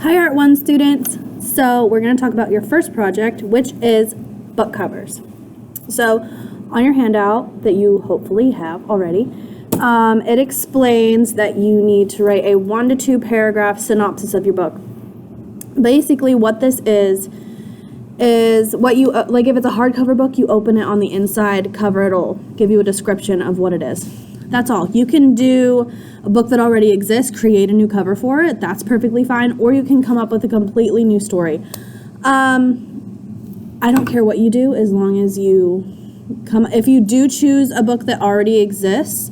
Hi Art 1 students! So we're going to talk about your first project, which is book covers. So on your handout that you hopefully have already, it explains that you need to write a 1 to 2 paragraph synopsis of your book. Basically what this is what you, like if it's a hardcover book, you open it on the inside cover, it'll give you a description of what it is. That's all. You can do a book that already exists, create a new cover for it, that's perfectly fine, or you can come up with a completely new story. I don't care what you do as long as you if you do choose a book that already exists,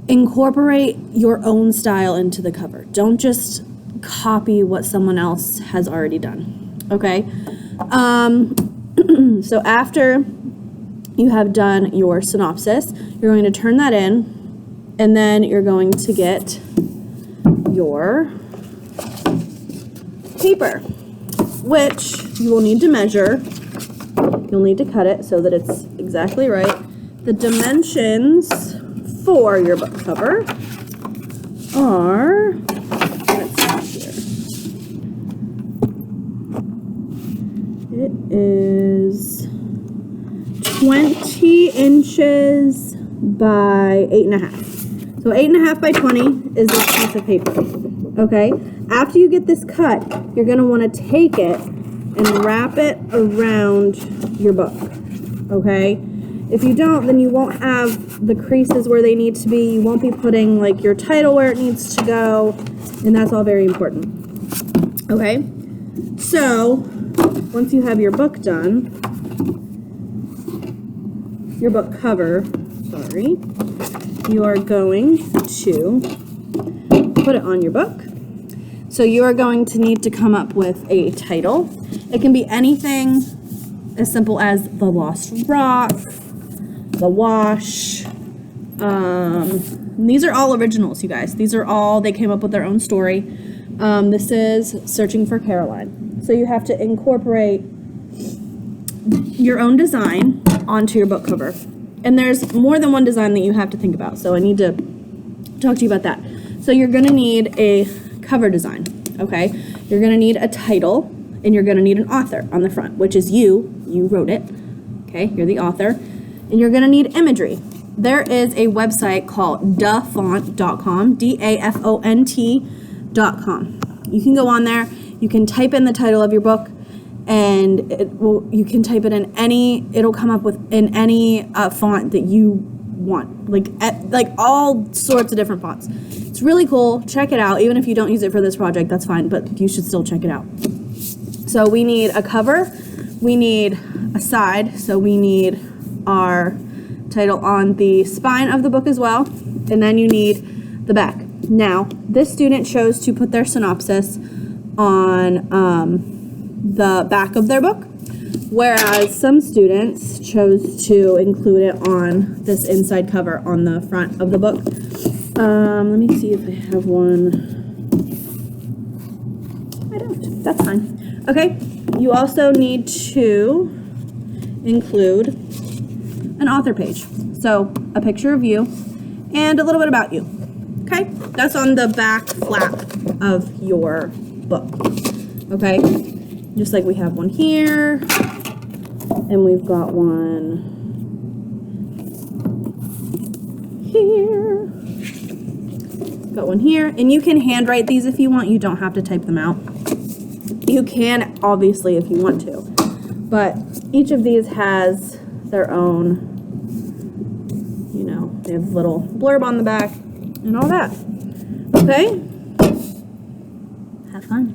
incorporate your own style into the cover. Don't just copy what someone else has already done, okay? So after you have done your synopsis, you're going to turn that in, and then you're going to get your paper, which you will need to measure. You'll need to cut it so that it's exactly right. The dimensions for your book cover are, let's see here. It is 20 inches by 8.5. So 8.5 by 20 is this piece of paper. Okay? After you get this cut, you're going to want to take it and wrap it around your book. Okay? If you don't, then you won't have the creases where they need to be. You won't be putting like your title where it needs to go, and that's all very important. Okay? So, once you have your book done, your book cover, sorry, you are going to put it on your book. So you are going to need to come up with a title. It can be anything as simple as The Lost Rock, The Wash. These are all originals, you guys. These are all, they came up with their own story. This is Searching for Caroline. So you have to incorporate your own design onto your book cover. And there's more than one design that you have to think about, so I need to talk to you about that. So you're going to need a cover design, okay? You're going to need a title, and you're going to need an author on the front, which is you wrote it, okay? You're the author. And you're going to need imagery. There is a website called dafont.com, DAFONT.com. You can go on there, you can type in the title of your book, and you can type it in it'll come up with in any font that you want, like all sorts of different fonts. It's really cool. Check it out. Even if you don't use it for this project, that's fine, but you should still check it out. So we need a cover, we need a side, so we need our title on the spine of the book as well, and then you need the back. Now, this student chose to put their synopsis on the back of their book, whereas some students chose to include it on this inside cover on the front of the book. Let me see if I have one. I don't. That's fine. Okay. You also need to include an author page. So a picture of you and a little bit about you. Okay. That's on the back flap of your book. Okay. Just like we have one here, and we've got one here, got one here, and you can handwrite these if you want. You don't have to type them out. You can, obviously, if you want to, but each of these has their own, they have a little blurb on the back and all that. Okay? Have fun.